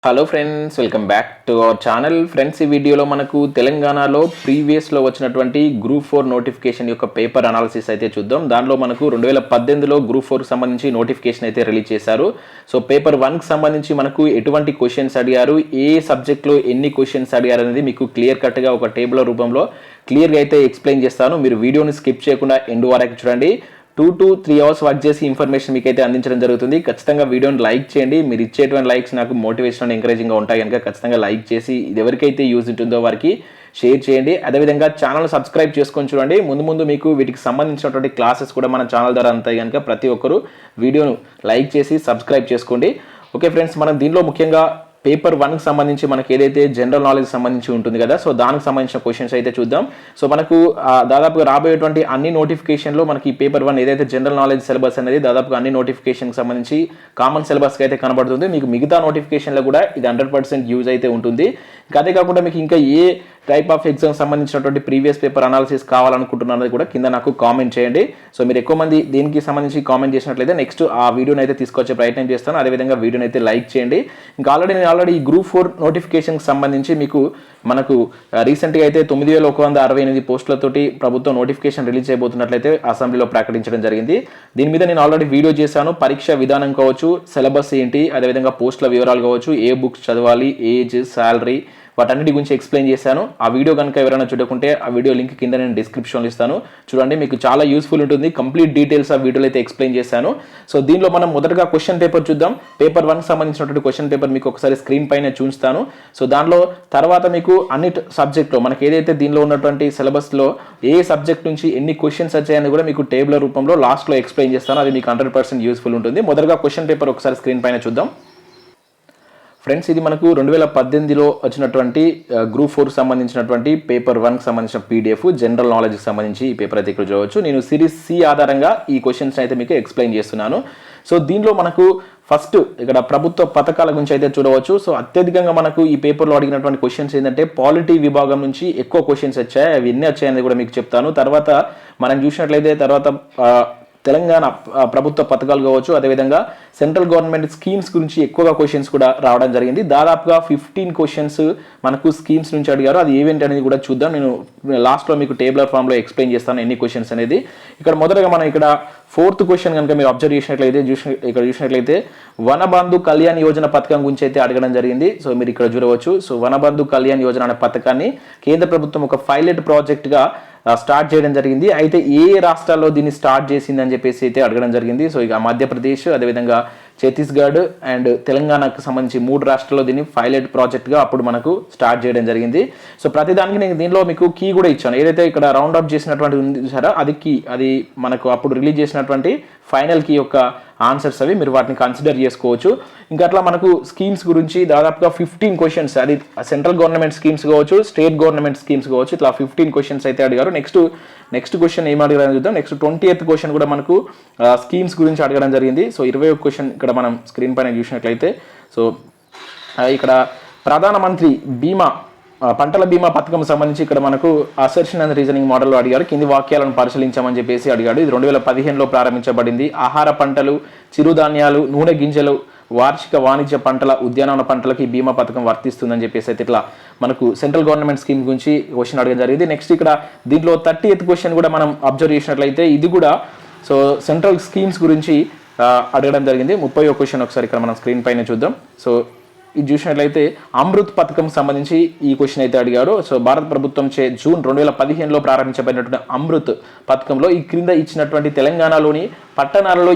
Hello friends, welcome back to our channel. Friends, ఈ వీడియోలో మనకు తెలంగాణలో ప్రీవియస్లో వచ్చినటువంటి గ్రూప్ 4 నోటిఫికేషన్ యొక్క పేపర్ అనాలిసిస్ అయితే చూద్దాం. దానిలో మనకు 2018లో గ్రూప్ 4కి సంబంధించి నోటిఫికేషన్ అయితే రిలీజ్ చేశారు. సో పేపర్ 1కి సంబంధించి మనకు ఎటువంటి క్వశ్చన్స్ అడిగారు, ఏ సబ్జెక్ట్లో ఎన్ని క్వశ్చన్స్ అడిగారు అనేది మీకు క్లియర్ కట్గా ఒక టేబుల్ రూపంలో క్లియర్గా అయితే ఎక్స్ప్లెయిన్ చేస్తాను. మీరు వీడియోని స్కిప్ చేయకుండా ఎండ్ వరకు చూడండి. 2 to 3 అవర్స్ వర్క్ చేసి ఇన్ఫర్మేషన్ మీకు అయితే అందించడం జరుగుతుంది. ఖచ్చితంగా వీడియోని లైక్ చేయండి. మీరు ఇచ్చేటువంటి లైక్స్ నాకు మోటివేషన్ అండ్ ఎంకరేజింగ్గా ఉంటాయి కనుక ఖచ్చితంగా లైక్ చేసి ఇది ఎవరికైతే యూజ్ ఉంటుందో వారికి షేర్ చేయండి. అదేవిధంగా ఛానల్ సబ్స్క్రైబ్ చేసుకొని చూడండి. ముందు మీకు వీటికి సంబంధించినటువంటి క్లాసెస్ కూడా మన ఛానల్ ద్వారా అంతాయి కనుక ప్రతి ఒక్కరు వీడియోను లైక్ చేసి సబ్స్క్రైబ్ చేసుకోండి. ఓకే ఫ్రెండ్స్, మనం దీనిలో ముఖ్యంగా పేపర్ 1కి సంబంధించి మనకి ఏదైతే జనరల్ నాలెడ్జ్ సంబంధించి ఉంటుంది కదా, సో దానికి సంబంధించిన క్వశ్చన్స్ అయితే చూద్దాం. సో మనకు దాదాపుగా రాబోయేటువంటి అన్ని నోటిఫికేషన్లో మనకి పేపర్ 1 ఏదైతే జనరల్ నాలెడ్జ్ సిలబస్ అనేది దాదాపుగా అన్ని నోటిఫికేషన్కి సంబంధించి కామన్ సిలబస్కి అయితే కనబడుతుంది. మీకు మిగతా నోటిఫికేషన్లో కూడా ఇది 100% యూజ్ అయితే ఉంటుంది. అదే కాకుండా మీకు ఇంకా ఏ టైప్ ఆఫ్ ఎగ్జామ్ సంబంధించినటువంటి ప్రీవియస్ పేపర్ అనాలిసిస్ కావాలనుకుంటున్నది కూడా కింద నాకు కామెంట్ చేయండి. సో మీరు ఎక్కువ మంది దీనికి సంబంధించి కామెంట్ చేసినట్లయితే నెక్స్ట్ ఆ వీడియోని అయితే తీసుకొచ్చే ప్రయత్నం చేస్తాను. అదేవిధంగా వీడియోని అయితే లైక్ చేయండి. ఇంకా ఆల్రెడీ ఈ గ్రూప్ 4 నోటిఫికేషన్కి సంబంధించి మనకు రీసెంట్గా అయితే 9168 పోస్టులతోటి ప్రభుత్వం నోటిఫికేషన్ రిలీజ్ చేయబోతున్నట్లయితే అసెంబ్లీలో ప్రకటించడం జరిగింది. దీని మీద నేను ఆల్రెడీ వీడియో చేశాను. పరీక్ష విధానం కావచ్చు, సిలబస్ ఏంటి, అదేవిధంగా పోస్టుల వివరాలు కావచ్చు, ఏ బుక్స్ చదవాలి, ఏజ్, శాలరీ, వాటన్నిటి గురించి ఎక్స్ప్లెయిన్ చేశాను. ఆ వీడియో కనుక ఎవరైనా చూడకుంటే ఆ వీడియో లింక్ కింద నేను డిస్క్రిప్షన్లో ఇస్తాను, చూడండి. మీకు చాలా యూస్ఫుల్ ఉంటుంది. కంప్లీట్ డీటెయిల్స్ ఆ వీడియోలో అయితే ఎక్స్ప్లెయిన్ చేశాను. సో దీనిలో మనం మొదటగా క్వశ్చన్ పేపర్ చూద్దాం. పేపర్ 1కి సంబంధించినటువంటి క్వశ్చన్ పేపర్ మీకు ఒకసారి స్క్రీన్ పైన చూస్తాను. సో దానిలో తర్వాత మీకు అన్ని సబ్జెక్ట్లో మనకి ఏదైతే దీనిలో ఉన్నటువంటి సిలబస్లో ఏ సబ్జెక్ట్ నుంచి ఎన్ని క్వశ్చన్స్ వచ్చాయని కూడా మీకు టేబుల్ రూపంలో లాస్ట్లో ఎక్స్ప్లెయిన్ చేస్తాను. అది మీకు 100% యూస్ఫుల్ ఉంటుంది. మొదటగా క్వశ్చన్ పేపర్ ఒకసారి స్క్రీన్ పైన చూద్దాం. ఫ్రెండ్స్, ఇది మనకు 2018లో వచ్చినటువంటి గ్రూప్ 4కి సంబంధించినటువంటి పేపర్ 1కి సంబంధించిన పీడిఎఫ్ జనరల్ నాలెడ్జ్కి సంబంధించి ఈ పేపర్ అయితే ఇక్కడ చూడవచ్చు. నేను సిరీస్ సి ఆధారంగా ఈ క్వశ్చన్స్ అయితే మీకు ఎక్స్ప్లెయిన్ చేస్తున్నాను. సో దీనిలో మనకు ఫస్ట్ ఇక్కడ ప్రభుత్వ పథకాల గురించి అయితే చూడవచ్చు. సో అత్యధికంగా మనకు ఈ పేపర్లో అడిగినటువంటి క్వశ్చన్స్ ఏంటంటే పాలిటీ విభాగం నుంచి ఎక్కువ క్వశ్చన్స్ వచ్చాయి. అవి ఎన్ని వచ్చాయనేది కూడా మీకు చెప్తాను. తర్వాత మనం చూసినట్లయితే తెలంగాణ ప్రభుత్వ పథకాలు కావచ్చు, అదేవిధంగా సెంట్రల్ గవర్నమెంట్ స్కీమ్స్ గురించి ఎక్కువగా క్వశ్చన్స్ కూడా రావడం జరిగింది. దాదాపుగా 15 క్వశ్చన్స్ మనకు స్కీమ్స్ నుంచి అడిగారు. అది ఏవేంటి అనేది కూడా చూద్దాం. నేను లాస్ట్లో మీకు టేబులర్ ఫామ్లో ఎక్స్ప్లెయిన్ చేస్తాను ఎన్ని క్వశ్చన్స్ అనేది. ఇక్కడ మొదటగా మనం ఇక్కడ 4th క్వశ్చన్ కనుక మీరు అబ్జర్వ్ చూసినట్లయితే వనబంధు కళ్యాణ్ యోజన పథకం గురించి అయితే అడగడం జరిగింది. సో మీరు ఇక్కడ చూడవచ్చు. సో వనబంధు కళ్యాణ్ యోజన అనే పథకాన్ని కేంద్ర ప్రభుత్వం ఒక పైలట్ ప్రాజెక్ట్గా స్టార్ట్ చేయడం జరిగింది. అయితే ఏ రాష్ట్రాల్లో దీన్ని స్టార్ట్ చేసింది అని చెప్పేసి అయితే అడగడం జరిగింది. సో ఇక మధ్యప్రదేశ్, అదేవిధంగా ఛత్తీస్గఢ్ అండ్ తెలంగాణకు సంబంధించి 3 రాష్ట్రాల్లో దీన్ని పైలట్ ప్రాజెక్ట్గా అప్పుడు మనకు స్టార్ట్ చేయడం జరిగింది. సో ప్రతిదానికి నేను దీనిలో మీకు కీ కూడా ఇచ్చాను. ఏదైతే ఇక్కడ రౌండ్ అప్ చేసినటువంటి ఉంది చూసారా, అది కీ, అది మనకు అప్పుడు రిలీజ్ చేసినటువంటి ఫైనల్ కీ యొక్క ఆన్సర్స్ అవి. మీరు వాటిని కన్సిడర్ చేసుకోవచ్చు. ఇంకా అట్లా మనకు స్కీమ్స్ గురించి దాదాపుగా 15 క్వశ్చన్స్, అది సెంట్రల్ గవర్నమెంట్ స్కీమ్స్ కావచ్చు, స్టేట్ గవర్నమెంట్ స్కీమ్స్ కావచ్చు, ఇట్లా 15 క్వశ్చన్స్ అయితే అడిగారు. నెక్స్ట్ క్వశ్చన్ ఏం అడిగారని చూద్దాం. నెక్స్ట్ 20th క్వశ్చన్ కూడా మనకు స్కీమ్స్ గురించి అడగడం జరిగింది. సో 21వ క్వశ్చన్ ఇక్కడ మనం స్క్రీన్ పైన చూసినట్లయితే, సో ఇక్కడ ప్రధానమంత్రి పంటల బీమా పథకం సంబంధించి ఇక్కడ మనకు అసర్షన్ అండ్ రీజనింగ్ మోడల్లో అడిగారు. కింది వాక్యాలను పరిశీలించమని చెప్పేసి అడిగాడు. ఇది 2015లో ప్రారంభించబడింది. ఆహార పంటలు, చిరుధాన్యాలు, నూనె గింజలు, వార్షిక వాణిజ్య పంటల, ఉద్యానవన పంటలకు ఈ బీమా పథకం వర్తిస్తుందని చెప్పేసి అయితే ఇట్లా మనకు సెంట్రల్ గవర్నమెంట్ స్కీమ్ గురించి క్వశ్చన్ అడగడం జరిగింది. నెక్స్ట్ ఇక్కడ దీంట్లో 30th క్వశ్చన్ కూడా మనం అబ్జర్వ్ చేసినట్లయితే ఇది కూడా సో సెంట్రల్ స్కీమ్స్ గురించి అడగడం జరిగింది. 30వ క్వశ్చన్ ఒకసారి ఇక్కడ మనం స్క్రీన్ పైన చూద్దాం. సో ఇది చూసినట్లయితే అమృత్ పథకం సంబంధించి ఈ క్వశ్చన్ అయితే అడిగారు. సో భారత ప్రభుత్వం జూన్ 2015లో ప్రారంభించబడినటువంటి అమృత్ పథకంలో ఈ క్రింద ఇచ్చినటువంటి తెలంగాణలోని పట్టణాలలో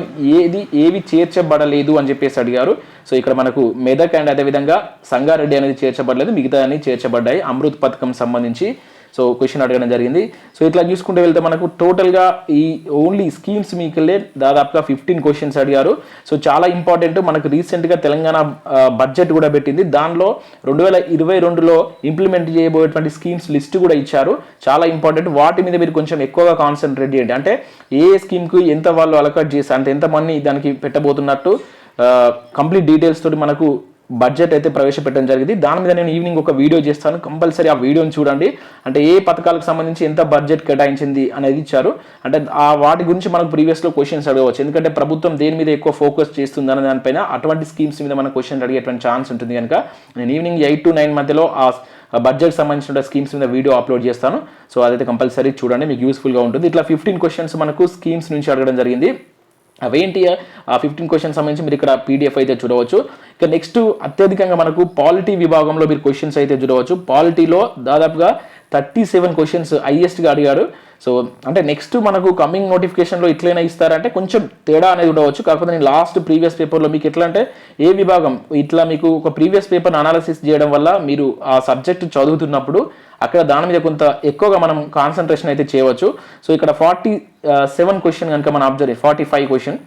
ఏవి చేర్చబడలేదు అని చెప్పేసి అడిగారు. సో ఇక్కడ మనకు మెదక్ అండ్ అదేవిధంగా సంగారెడ్డి అనేది చేర్చబడలేదు, మిగతా అన్ని చేర్చబడ్డాయి అమృత్ పథకం సంబంధించి. సో క్వశ్చన్ అడగడం జరిగింది. సో ఇట్లా చూసుకుంటూ వెళ్తే మనకు టోటల్గా ఈ ఓన్లీ స్కీమ్స్ మీకెళ్ళే దాదాపుగా 15 క్వశ్చన్స్ అడిగారు. సో చాలా ఇంపార్టెంట్. మనకు రీసెంట్గా తెలంగాణ బడ్జెట్ కూడా పెట్టింది. దానిలో 2022లో ఇంప్లిమెంట్ చేయబోయేటువంటి స్కీమ్స్ లిస్ట్ కూడా ఇచ్చారు. చాలా ఇంపార్టెంట్. వాటి మీద మీరు కొంచెం ఎక్కువగా కాన్సన్ట్రేట్ చేయండి. అంటే ఏ స్కీమ్కి ఎంత వాళ్ళు అలకట్ చేసి అంటే ఎంత మనీ దానికి పెట్టబోతున్నట్టు కంప్లీట్ డీటెయిల్స్ తోటి మనకు బడ్జెట్ అయితే ప్రవేశపెట్టడం జరిగింది. దాని మీద నేను ఈవినింగ్ ఒక వీడియో చేస్తాను, కంపల్సరీ ఆ వీడియోని చూడండి. అంటే ఏ పథకాలకు సంబంధించి ఎంత బడ్జెట్ కేటాయించింది అనేది ఇచ్చారు. అంటే ఆ వాటి గురించి మనకు ప్రీవియస్లో క్వశ్చన్స్ అడగవచ్చు, ఎందుకంటే ప్రభుత్వం దేని మీద ఎక్కువ ఫోకస్ చేస్తుంది అనే దానిపైన అటువంటి స్కీమ్స్ మీద మనం క్వశ్చన్ అడిగేటువంటి ఛాన్స్ ఉంటుంది. కనుక నేను ఈవినింగ్ 8 to 9 మధ్యలో ఆ బడ్జెట్ సంబంధించిన స్కీమ్స్ మీద వీడియో అప్లోడ్ చేస్తాను. సో అదైతే కంపల్సరీ చూడండి, మీకు యూస్ఫుల్గా ఉంటుంది. ఇట్లా 15 క్వశ్చన్స్ మనకు స్కీమ్స్ నుంచి అడగడం జరిగింది. అవేంటి ఆ 15 క్వశ్చన్స్ సంబంధించి మీరు ఇక్కడ పీడిఎఫ్ అయితే చూడవచ్చు. ఇక నెక్స్ట్ అత్యధికంగా మనకు పాలిటీ విభాగంలో మీరు క్వశ్చన్స్ అయితే చూడవచ్చు. పాలిటీలో దాదాపుగా 37 క్వశ్చన్స్ హైయెస్ట్గా అడిగాడు. సో అంటే నెక్స్ట్ మనకు కమింగ్ నోటిఫికేషన్లో ఇట్లైనా ఇస్తారంటే కొంచెం తేడా అనేది ఉండవచ్చు. కాకపోతే నేను లాస్ట్ ప్రీవియస్ పేపర్లో మీకు ఎట్లా అంటే ఏ విభాగం ఇట్లా మీకు ఒక ప్రీవియస్ పేపర్ని అనాలిసిస్ చేయడం వల్ల మీరు ఆ సబ్జెక్ట్ చదువుతున్నప్పుడు అక్కడ దాని మీద కొంత ఎక్కువగా మనం కాన్సన్ట్రేషన్ అయితే చేయవచ్చు. సో ఇక్కడ 47 క్వశ్చన్ కనుక మనం అబ్జర్వ్ 45 క్వశ్చన్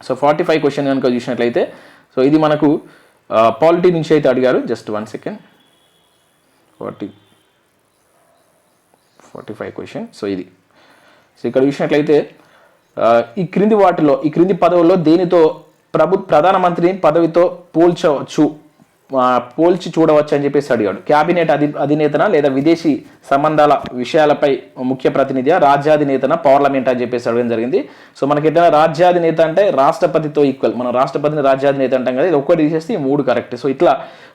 సో 45 క్వశ్చన్ కనుక చూసినట్లయితే సో ఇది మనకు పాలిటీ నుంచి అయితే అడిగారు. Just 1 second 45 question. సో ఇది సో ఇక్కడ చూసినట్లయితే ఈ క్రింది పదవుల్లో దేనితో ప్రధానమంత్రి పదవితో పోల్చి చూడవచ్చు అని చెప్పేసి అడిగాడు. క్యాబినెట్ అధినేతన లేదా విదేశీ సంబంధాల విషయాలపై ముఖ్య ప్రతినిధి, రాజ్యాధినేతన, పార్లమెంట్ అని చెప్పేసి అడగడం జరిగింది. సో మనకి ఎట్లా రాజ్యాధినేత అంటే రాష్ట్రపతితో ఈక్వల్, మనం రాష్ట్రపతిని రాజ్యాధినేత అంటాం కదా, ఇది ఒక్కటి తీసేస్తే ఈ 3 కరెక్ట్. సో ఇట్లా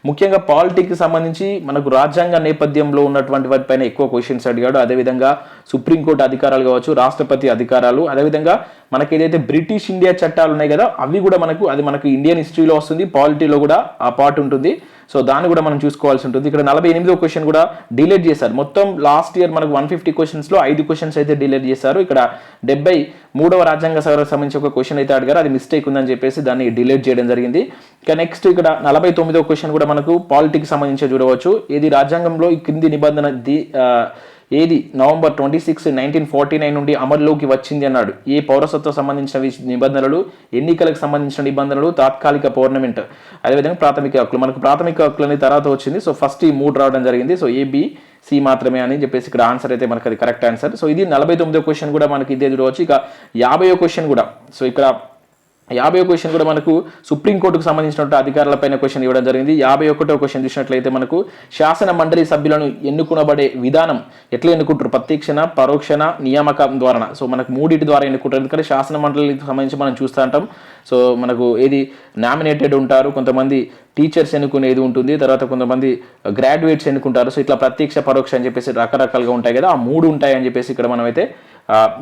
ముఖ్యంగా పాలిటిక్కి సంబంధించి మనకు రాజ్యాంగ నేపథ్యంలో ఉన్నటువంటి వాటిపైన ఎక్కువ క్వశ్చన్స్ అడిగాడు. అదేవిధంగా సుప్రీంకోర్టు అధికారాలు కావచ్చు, రాష్ట్రపతి అధికారాలు, అదేవిధంగా మనకి ఏదైతే బ్రిటిష్ ఇండియా చట్టాలు ఉన్నాయి కదా అవి కూడా మనకు ఇండియన్ హిస్టరీలో వస్తుంది, పాలిటీలో కూడా ఆ పార్ట్ ఉంటుంది. సో దాన్ని కూడా మనం చూసుకోవాల్సి ఉంటుంది. ఇక్కడ 48వ క్వశ్చన్ కూడా డిలీట్ చేశారు. మొత్తం లాస్ట్ ఇయర్ మనకు 150 క్వశ్చన్స్లో 5 క్వశ్చన్స్ అయితే డిలీట్ చేశారు. ఇక్కడ 73వ రాజ్యాంగ సవరణకు సంబంధించి ఒక క్వశ్చన్ అయితే అడిగారు, అది మిస్టేక్ ఉందని చెప్పేసి దాన్ని డిలీట్ చేయడం జరిగింది. ఇక నెక్స్ట్ ఇక్కడ 49వ క్వశ్చన్ కూడా మనకు పాలిటిక్స్ సంబంధించి చూడవచ్చు. ఇది రాజ్యాంగంలో ఈ క్రింది నిబంధన ఏది November 26, 1949 నుండి అమల్లోకి వచ్చింది అన్నాడు. ఏ పౌరసత్వం సంబంధించిన నిబంధనలు, ఎన్నికలకు సంబంధించిన నిబంధనలు, తాత్కాలిక పౌర్నమెంట్, అదేవిధంగా ప్రాథమిక హక్కులు. మనకు ప్రాథమిక హక్కులు అనేది తర్వాత వచ్చింది. సో ఫస్ట్ ఈ 3 రావడం జరిగింది. సో ABC మాత్రమే అని చెప్పేసి ఇక్కడ ఆన్సర్ అయితే మనకు అది కరెక్ట్ ఆన్సర్. సో ఇది 49వ క్వశ్చన్ కూడా మనకి ఇదే చూడవచ్చు. ఇక 50వ క్వశ్చన్ కూడా సో ఇక్కడ 50వ క్వశ్చన్ కూడా మనకు సుప్రీంకోర్టుకు సంబంధించినటువంటి అధికారులపైన క్వశ్చన్ ఇవ్వడం జరిగింది. 51వ క్వశ్చన్ చూసినట్లయితే మనకు శాసన మండలి సభ్యులను ఎన్నుకునబడే విధానం ఎట్లా ఎన్నుకుంటారు, ప్రత్యక్షణ, పరోక్షణ, నియామకం ద్వారా. సో మనకు 3 ద్వారా ఎన్నుకుంటారు. ఎందుకంటే శాసన మండలికి సంబంధించి మనం చూస్తూ ఉంటాం. సో మనకు ఏది నామినేటెడ్ ఉంటారు, కొంతమంది టీచర్స్ ఎన్నుకునేది ఉంటుంది, తర్వాత కొంతమంది గ్రాడ్యుయేట్స్ ఎన్నుకుంటారు. సో ఇట్లా ప్రత్యక్ష, పరోక్ష అని చెప్పేసి రకరకాలుగా ఉంటాయి కదా, ఆ 3 ఉంటాయి అని చెప్పేసి ఇక్కడ మనం అయితే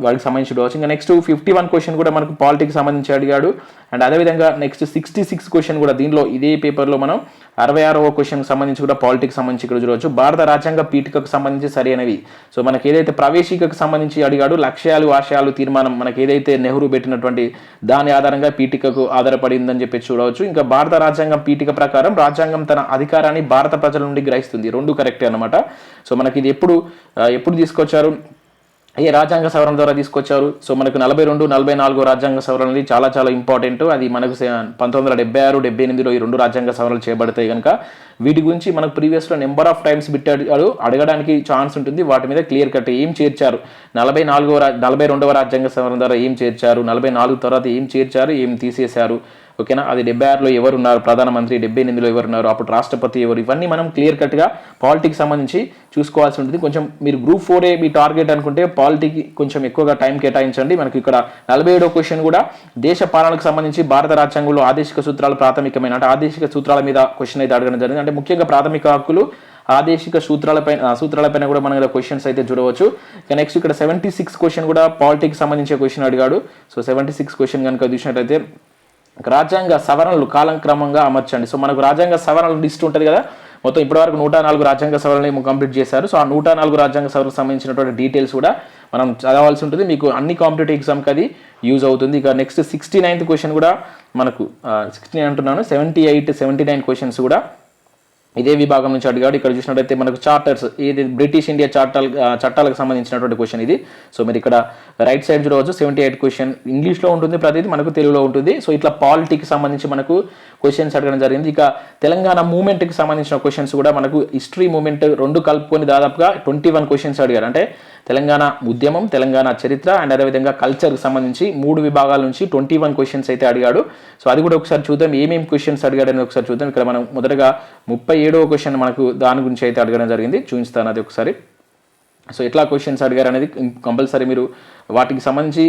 వాడికి సంబంధించి చూడవచ్చు. ఇంకా నెక్స్ట్ 51 క్వశ్చన్ కూడా మనకు పాలిటిక్స్ సంబంధించి అడిగాడు. అండ్ అదేవిధంగా నెక్స్ట్ 66 క్వశ్చన్ కూడా దీనిలో ఇదే పేపర్లో మనం 66వ క్వశ్చన్కి సంబంధించి కూడా పాలిటిక్స్ సంబంధించి ఇక్కడ చూడవచ్చు. భారత రాజ్యాంగ పీఠికకు సంబంధించి సరైనవి. సో మనకి ఏదైతే ప్రవేశికకు సంబంధించి అడిగాడు, లక్ష్యాలు, ఆశయాలు, తీర్మానం మనకి ఏదైతే నెహ్రూ పెట్టినటువంటి దాని ఆధారంగా పీఠికకు ఆధారపడిందని చెప్పి చూడవచ్చు. ఇంకా భారత రాజ్యాంగం పీఠిక ప్రకారం రాజ్యాంగం తన అధికారాన్ని భారత ప్రజల నుండి గ్రహిస్తుంది. 2 కరెక్టే అనమాట. సో మనకి ఇది ఎప్పుడు తీసుకొచ్చారు, ఏ రాజ్యాంగ సవరణ ద్వారా తీసుకొచ్చారు. సో మనకు 42, 44 రాజ్యాంగ సవరణలు చాలా చాలా ఇంపార్టెంట్. అది మనకు 1976, 78లో ఈ 2 రాజ్యాంగ సవరణలు చేయబడతాయి కనుక వీటి గురించి మనకు ప్రీవియస్లో నెంబర్ ఆఫ్ టైమ్స్ అడగడానికి ఛాన్స్ ఉంటుంది. వాటి మీద క్లియర్ కట్ ఏం చేర్చారు, 42వ రాజ్యాంగ సవరణ ద్వారా ఏం చేర్చారు, 44 తర్వాత ఏం చేర్చారు, ఏం తీసేశారు, ఓకేనా. అది 76లో ఎవరున్నారు ప్రధానమంత్రి, 78లో ఎవరున్నారు, అప్పుడు రాష్ట్రపతి ఎవరు, ఇవన్నీ మనం క్లియర్ కట్గా పాలిటిక్స్ సంబంధించి చూసుకోవాల్సి ఉంటుంది. కొంచెం మీరు గ్రూప్ 4 మీ టార్గెట్ అనుకుంటే పాలిటీకి కొంచెం ఎక్కువగా టైం కేటాయించండి. మనకి ఇక్కడ 47వ క్వశ్చన్ కూడా దేశ పాలనకు సంబంధించి భారత రాజ్యాంగంలో ఆదేశిక సూత్రాలు ప్రాథమికమైన, అంటే ఆదేశిక సూత్రాల మీద క్వశ్చన్ అయితే అడగడం జరిగింది. అంటే ముఖ్యంగా ప్రాథమిక హక్కులు, ఆదేశిక సూత్రాలపైన కూడా మనం క్వశ్చన్స్ అయితే చూడవచ్చు. ఇక నెక్స్ట్ ఇక్కడ 76 క్వశ్చన్ కూడా పాలిటిక్స్ సంబంధించిన క్వశ్చన్ అడిగాడు. సో 76 క్వశ్చన్ కనుక చూసినట్లయితే రాజ్యాంగ సవరణలు కాలక్రమంగా అమర్చండి. సో మనకు రాజ్యాంగ సవరణల లిస్ట్ ఉంటుంది కదా, మొత్తం ఇప్పటివరకు 104 రాజ్యాంగ సవరణలు కంప్లీట్ చేశారు. సో ఆ 104 రాజ్యాంగ సవరణకు సంబంధించినటువంటి డీటెయిల్స్ కూడా మనం చదవాల్సి ఉంటుంది. మీకు అన్ని కాంపిటేటివ్ ఎగ్జామ్కి అది యూజ్ అవుతుంది. ఇక నెక్స్ట్ 69th క్వశ్చన్ కూడా మనకు 69 అంటున్నాను, 78, 79 క్వశ్చన్స్ కూడా ఇదే విభాగం నుంచి అడిగాడు. ఇక్కడ చూసినట్టయితే మనకు చార్టర్స్, ఇది బ్రిటిష్ ఇండియా చట్టాలకు సంబంధించినటువంటి క్వశ్చన్ ఇది. సో మీరు ఇక్కడ రైట్ సైడ్ చూడవచ్చు. 78 క్వశ్చన్ ఇంగ్లీష్లో ఉంటుంది, ప్రతిదీ మనకు తెలుగులో ఉంటుంది. సో ఇట్లా పాలిటిక్స్ సంబంధించి మనకు క్వశ్చన్స్ అడగడం జరిగింది. ఇక తెలంగాణ మూవ్మెంట్కి సంబంధించిన క్వశ్చన్స్ కూడా మనకు హిస్టరీ మూవ్మెంట్ 2 కలుపుకొని దాదాపుగా 21 క్వశ్చన్స్ అడిగారు. అంటే తెలంగాణ ఉద్యమం, తెలంగాణ చరిత్ర అండ్ అదేవిధంగా కల్చర్కి సంబంధించి 3 విభాగాల నుంచి 21 క్వశ్చన్స్ అయితే అడిగాడు. సో అది కూడా ఒకసారి చూద్దాం, ఏమేమి క్వశ్చన్స్ అడిగాడని ఒకసారి చూద్దాం. ఇక్కడ మనం మొదటగా 37వ క్వశ్చన్ మనకు దాని గురించి అయితే అడగడం జరిగింది, చూపిస్తాను అది ఒకసారి. సో ఎట్లా క్వశ్చన్స్ అడిగారు అనేది కంపల్సరీ మీరు వాటికి సంబంధించి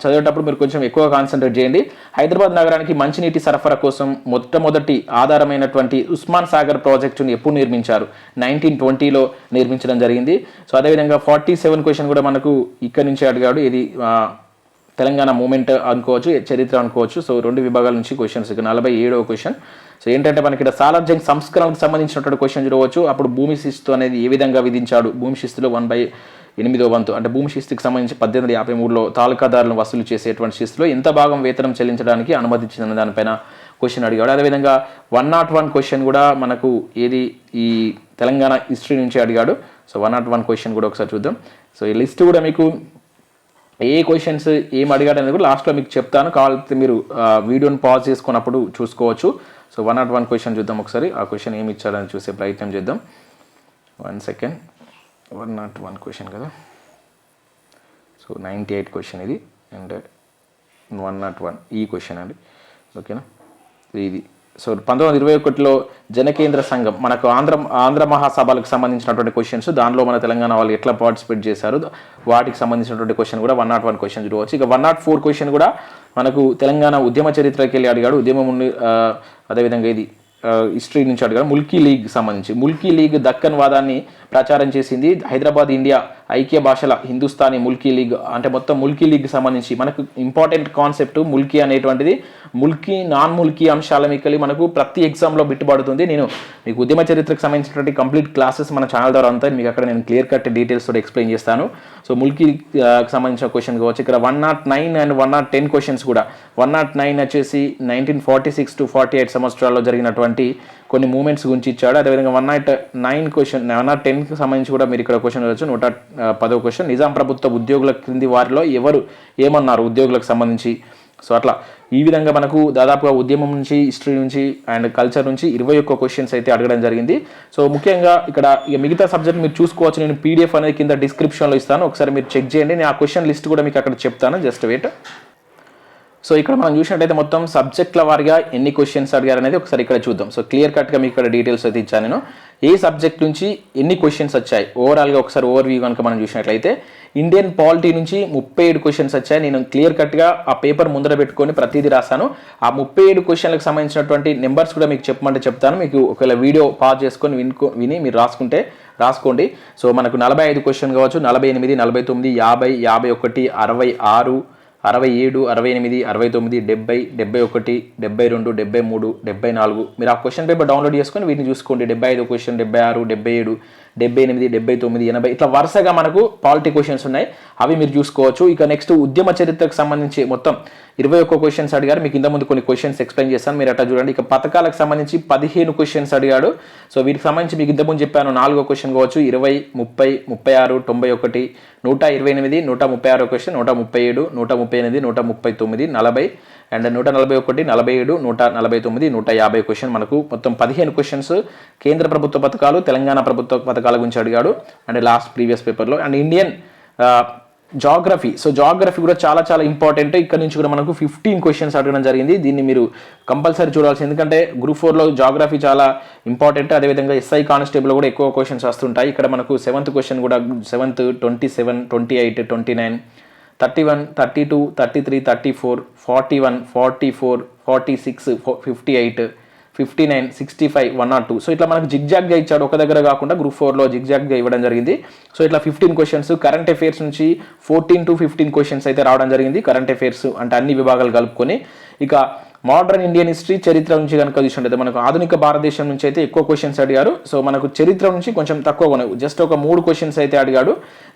చదివేటప్పుడు మీరు కొంచెం ఎక్కువ కాన్సన్ట్రేట్ చేయండి. హైదరాబాద్ నగరానికి మంచినీటి సరఫరా కోసం మొట్టమొదటి ఆధారమైనటువంటి ఉస్మాన్ సాగర్ ప్రాజెక్టును ఎప్పుడు నిర్మించారు? 1920లో నిర్మించడం జరిగింది. సో అదేవిధంగా 47 క్వశ్చన్ కూడా మనకు ఇక్కడి నుంచి అడిగాడు. ఇది తెలంగాణ మూమెంట్ అనుకోవచ్చు, చరిత్ర అనుకోవచ్చు. సో 2 విభాగాల నుంచి క్వశ్చన్స్. ఇక 47వ క్వశ్చన్. సో ఏంటంటే మనకి ఇక్కడ సాలార్జంగ్ సంస్కరణకు సంబంధించినటువంటి క్వశ్చన్ చూడవచ్చు. అప్పుడు భూమి శిస్తు అనేది ఏ విధంగా విధించాడు? భూమి శిస్తులో 1/8వ వంతు అంటే భూమి శిస్తుకి సంబంధించి 1853లో తాలూకాదారులను వసూలు చేసేటువంటి శిస్తులో ఎంత భాగం వేతనం చెల్లించడానికి అనుమతించిన దానిపైన క్వశ్చన్ అడిగాడు. అదేవిధంగా 101 క్వశ్చన్ కూడా మనకు ఏది ఈ తెలంగాణ హిస్టరీ నుంచి అడిగాడు. సో 101 క్వశ్చన్ కూడా ఒకసారి చూద్దాం. సో ఈ లిస్ట్ కూడా మీకు ఏ క్వశ్చన్స్ ఏం అడిగాడు అనేది కూడా లాస్ట్లో మీకు చెప్తాను, కావాలంటే మీరు వీడియోని పాజ్ చేసుకున్నప్పుడు చూసుకోవచ్చు. సో 101 క్వశ్చన్ చూద్దాం ఒకసారి. ఆ క్వశ్చన్ ఏమి ఇచ్చారని చూసే ప్రయత్నం చేద్దాం. 1 సెకండ్. 101 క్వశ్చన్ కదా. సో 98 క్వశ్చన్ ఇది అండ్ 101 ఈ క్వశ్చన్ అండి, ఓకేనా. ఇది సో 1921లో జనకేంద్ర సంఘం మనకు ఆంధ్ర మహాసభలకు సంబంధించినటువంటి క్వశ్చన్స్, దానిలో మన తెలంగాణ వాళ్ళు ఎట్లా పార్టిసిపేట్ చేశారు వాటికి సంబంధించినటువంటి క్వశ్చన్ కూడా 101 క్వశ్చన్ చూడవచ్చు. ఇక 104 క్వశ్చన్ కూడా మనకు తెలంగాణ ఉద్యమ చరిత్రకి వెళ్ళి అడిగాడు. ఉద్యమం అదేవిధంగా ఇది హిస్టరీ నుంచి అడిగాడు. ముల్కీ లీగ్ సంబంధించి, ముల్కీ లీగ్ దక్కన్ వాదాన్ని ప్రచారం చేసింది. హైదరాబాద్ ఇండియా ఐక్య భాషల హిందుస్థానీ ముల్కీ లీగ్ అంటే మొత్తం ముల్కీ లీగ్ సంబంధించి మనకు ఇంపార్టెంట్ కాన్సెప్ట్ ముల్కీ అనేటువంటిది. ముల్కీ నాన్ ముల్కీ అంశాల మీకు మనకు ప్రతి ఎగ్జామ్లో బిట్టుబడుతుంది. నేను మీకు ఉద్యమ చరిత్రకు సంబంధించినటువంటి కంప్లీట్ క్లాసెస్ మన ఛానల్ ద్వారా అంతా మీకు అక్కడ నేను క్లియర్ కట్ డీటెయిల్స్ తోటి ఎక్స్ప్లెయిన్ చేస్తాను. సో ముల్కీకి సంబంధించిన క్వశ్చన్ కావచ్చు. ఇక్కడ 109 అండ్ 110 క్వశ్చన్స్ కూడా. 109 వచ్చేసి 1946 to 48 సంవత్సరాల్లో జరిగినటువంటి కొన్ని మూమెంట్స్ గురించి ఇచ్చాడు. అదేవిధంగా 109 క్వశ్చన్ 110కి సంబంధించి కూడా మీరు ఇక్కడ క్వశ్చన్ వచ్చి 110వ క్వశ్చన్. నిజాం ప్రభుత్వ ఉద్యోగుల క్రింది వారిలో ఎవరు ఏమన్నారు ఉద్యోగులకు సంబంధించి? సో అట్లా ఈ విధంగా మనకు దాదాపుగా ఉద్యమం నుంచి, హిస్టరీ నుంచి అండ్ కల్చర్ నుంచి 21 క్వశ్చన్స్ అయితే అడగడం జరిగింది. సో ముఖ్యంగా ఇక్కడ ఇక మిగతా సబ్జెక్ట్ మీరు చూసుకోవచ్చు. నేను PDF అనేది కింద డిస్క్రిప్షన్లో ఇస్తాను, ఒకసారి మీరు చెక్ చేయండి. నేను ఆ క్వశ్చన్ లిస్ట్ కూడా మీకు అక్కడ చెప్తాను, జస్ట్ వెయిట్. సో ఇక్కడ మనం చూసినట్టయితే మొత్తం సబ్జెక్టుల వారిగా ఎన్ని క్వశ్చన్స్ అడిగారు అనేది ఒకసారి ఇక్కడ చూద్దాం. సో క్లియర్ కట్గా మీకు ఇక్కడ డీటెయిల్స్ అయితే ఇచ్చాను నేను. ఏ సబ్జెక్ట్ నుంచి ఎన్ని క్వశ్చన్స్ వచ్చాయి ఓవరాల్గా ఒకసారి ఓవర్వ్యూ కనుక మనం చూసినట్లయితే ఇండియన్ పాలిటీ నుంచి 37 క్వశ్చన్స్ వచ్చాయి. నేను క్లియర్ కట్గా ఆ పేపర్ ముందర పెట్టుకొని ప్రతిదీ రాశాను. ఆ 37 క్వశ్చన్లకు సంబంధించినటువంటి నెంబర్స్ కూడా మీకు చెప్పమంటే చెప్తాను. మీకు ఒకవేళ వీడియో పాజ్ చేసుకొని విని మీరు రాసుకోండి. సో మనకు 45 క్వశ్చన్ కావచ్చు, 48, 49, 50, 51, 66, 67, 68, 69, 70, 71, 72, 73, 74. మీరు ఆ క్వశ్చన్ పేపర్ డౌన్లోడ్ చేసుకొని వీటిని చూసుకోండి. 75 క్వశ్చన్, 76, 77, 78, 79, 80 ఇట్లా వరుసగా మనకు పాలిటీ క్వశ్చన్స్ ఉన్నాయి, అవి మీరు చూసుకోవచ్చు. ఇక నెక్స్ట్ ఉద్యమ చరిత్రకు సంబంధించి మొత్తం 21 క్వశ్చన్స్ అడిగారు. మీకు ఇంత ముందు కొన్ని క్వశ్చన్స్ ఎక్స్ప్లెయిన్ చేస్తాను, మీరు అట్లా చూడండి. ఇక పథకాలకు సంబంధించి 15 క్వశ్చన్స్ అడిగాడు. సో వీటికి సంబంధించి మీకు ఇంతకుముందు చెప్పాను 4వ క్వశ్చన్ కావచ్చు, 20, 30, 36, 91, 128, 136 క్వశ్చన్, 137, 138, 139, 40 అండ్ 141, 47, 149, 150 క్వశ్చన్. మనకు మొత్తం 15 క్వశ్చన్స్ కేంద్ర ప్రభుత్వ పథకాలు, తెలంగాణ ప్రభుత్వ పథకాల గురించి అడిగాడు అండ్ లాస్ట్ ప్రీవియస్ పేపర్లో. And Indian geography. So geography కూడా చాలా చాలా ఇంపార్టెంట్. ఇక్కడ నుంచి కూడా మనకు 15 క్వశ్చన్స్ అడగడం జరిగింది. దీన్ని మీరు కంపల్సరీ చూడాల్సి, ఎందుకంటే గ్రూప్ 4లో జాగ్రఫీ చాలా ఇంపార్టెంట్. అదేవిధంగా SI కానిస్టేబుల్ కూడా ఎక్కువ క్వశ్చన్స్ వస్తుంటాయి. ఇక్కడ మనకు 7th క్వశ్చన్ కూడా 7th, 27, 28, 29, 31, 32, 33, 34, 41, 44, 46, 58, 59, 65, 102. సో ఇట్లా మనకు జిగ్జాగ్గా ఇచ్చాడు, ఒక దగ్గర కాకుండా గ్రూప్ 4లో జిగ్జాగ్గా ఇవ్వడం జరిగింది. సో ఇట్లా 15 క్వశ్చన్స్. కరెంట్ అఫైర్స్ నుంచి 14 to 15 క్వశ్చన్స్ అయితే రావడం జరిగింది. కరెంట్ అఫైర్స్ అంటే అన్ని విభాగాలు కలుపుకొని. ఇక మోడర్న్ ఇండియన్ హిస్టరీ, చరిత్ర నుంచి కనుక చూసినట్లయితే మనకు ఆధునిక భారతదేశం నుంచి అయితే ఎక్కువ క్వశ్చన్స్ అడిగారు. సో మనకు చరిత్ర నుంచి కొంచెం తక్కువ ఉన్నాయి, జస్ట్ ఒక 3 క్వశ్చన్స్ అయితే అడిగాడు.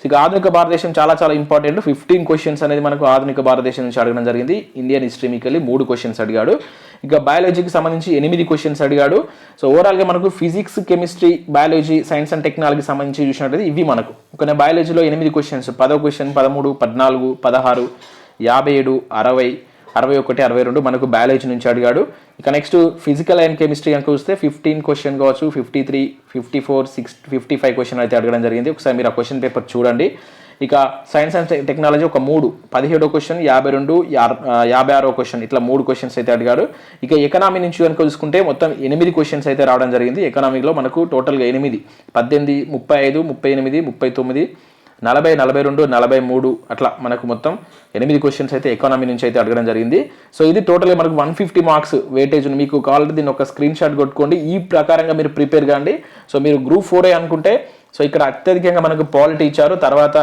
ఇక ఆధునిక భారతదేశం చాలా చాలా ఇంపార్టెంట్. 15 క్వశ్చన్స్ అనేది మనకు ఆధునిక భారతదేశం నుంచి అడగడం జరిగింది. ఇండియన్ హిస్టరీ మీకు 3 క్వశ్చన్స్ అడిగాడు. ఇక బయాలజీకి సంబంధించి 8 క్వశ్చన్స్ అడిగాడు. సో ఓవరాల్గా మనకు physics, chemistry, biology, science and టెక్నాలజీకి సంబంధించి చూసినట్లయితే ఇవి మనకు కొన్ని బయాలజీలో 8 క్వశ్చన్స్, 10వ క్వశ్చన్, 13, 14, 16, 57, 60, 61, 62 మనకు బయాలజీ నుంచి అడిగాడు. ఇక నెక్స్ట్ ఫిజికల్ అండ్ కెమిస్ట్రీ కనుక చూస్తే 15 క్వశ్చన్ కావచ్చు, 53, 54, 55 క్వశ్చన్ అయితే అడగడం జరిగింది. ఒకసారి మీరు ఆ క్వశ్చన్ పేపర్ చూడండి. ఇక సైన్స్ అండ్ టెక్నాలజీ ఒక 3, 17 క్వశ్చన్, 52, 56 క్వశ్చన్, ఇట్లా 3 క్వశ్చన్స్ అయితే అడిగారు. ఇక ఎకనామీ నుంచి కనుక చూసుకుంటే మొత్తం 8 క్వశ్చన్స్ అయితే రావడం జరిగింది. ఎకనామీలో మనకు టోటల్గా 8, 18, 35, 38, 39, 40, 42, 43 అట్లా మనకు మొత్తం 8 క్వశ్చన్స్ అయితే ఎకానమీ నుంచి అయితే అడగడం జరిగింది. సో ఇది టోటల్గా మనకు 150 మార్క్స్ వెయిటేజ్. మీకు కావాలంటే దీన్ని ఒక స్క్రీన్ షాట్ కొట్టుకోండి. ఈ ప్రకారంగా మీరు ప్రిపేర్ కాండి. సో మీరు గ్రూప్ 4 అనుకుంటే సో ఇక్కడ అత్యధికంగా మనకు పాలిటీ ఇచ్చారు. తర్వాత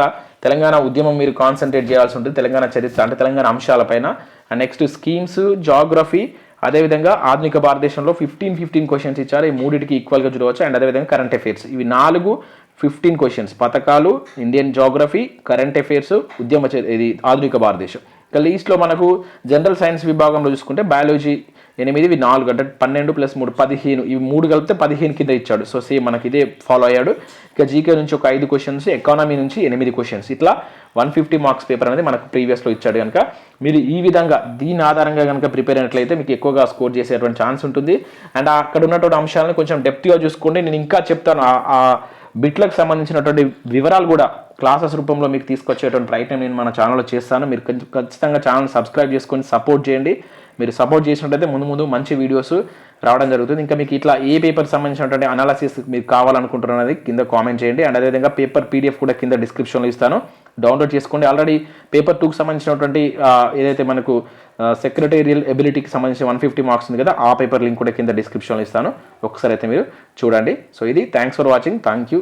తెలంగాణ ఉద్యమం మీరు కాన్సన్ట్రేట్ చేయాల్సి ఉంటుంది, తెలంగాణ చరిత్ర అంటే తెలంగాణ అంశాలపైన. అండ్ నెక్స్ట్ స్కీమ్స్, జాగ్రఫీ, అదేవిధంగా ఆధునిక భారతదేశంలో 15 క్వశ్చన్స్ ఇచ్చారు. ఈ మూడింటికి ఈక్వల్గా చూడవచ్చు. అండ్ అదేవిధంగా కరెంట్ అఫైర్స్, ఇవి 4 15 క్వశ్చన్స్, పథకాలు, ఇండియన్ జాగ్రఫీ, కరెంట్ అఫైర్స్, ఇది ఆధునిక భారతదేశం. ఇక లీస్ట్లో మనకు జనరల్ సైన్స్ విభాగంలో చూసుకుంటే బయాలజీ 8, ఇవి 4 అంటే 12 + 3 15, ఇవి 3 కలిపితే 15 కింద ఇచ్చాడు. సో సేమ్ మనకి ఇదే ఫాలో అయ్యాడు. ఇక జీకే నుంచి ఒక 5 క్వశ్చన్స్, ఎకానమీ నుంచి 8 క్వశ్చన్స్, ఇట్లా 150 మార్క్స్ పేపర్ అనేది మనకు ప్రీవియస్లో ఇచ్చాడు. కనుక మీరు ఈ విధంగా దీని ఆధారంగా కనుక ప్రిపేర్ అయినట్లయితే మీకు ఎక్కువగా స్కోర్ చేసేటువంటి ఛాన్స్ ఉంటుంది. అండ్ అక్కడ ఉన్నటువంటి అంశాలను కొంచెం డెప్త్గా చూసుకోండి. నేను ఇంకా చెప్తాను, ఆ బిట్లకు సంబంధించినటువంటి వివరాలు కూడా క్లాసెస్ రూపంలో మీకు తీసుకొచ్చేటువంటి ప్రయత్నం నేను మన ఛానల్లో చేస్తాను. మీరు ఖచ్చితంగా ఛానల్ సబ్స్క్రైబ్ చేసుకొని సపోర్ట్ చేయండి. మీరు సపోర్ట్ చేసినట్లయితే ముందు మంచి వీడియోస్ రావడం జరుగుతుంది. ఇంకా మీకు ఇట్లా ఏ పేపర్ సంబంధించినటువంటి అనాలిసిస్ మీకు కావాలనుకుంటున్నది కింద కామెంట్ చేయండి. అండ్ అదేవిధంగా పేపర్ పీడిఎఫ్ కూడా కింద డిస్క్రిప్షన్లో ఇస్తాను, డౌన్లోడ్ చేసుకోండి. ఆల్రెడీ పేపర్ 2కి సంబంధించినటువంటి ఏదైతే మనకు సెక్రటేరియల్ ఎబిలిటీకి సంబంధించి 150 మార్క్స్ ఉంది కదా, ఆ పేపర్ లింక్ కూడా కింద డిస్క్రిప్షన్లో ఇస్తాను. ఒకసారి అయితే మీరు చూడండి. సో ఇది thanks for watching. Thank you.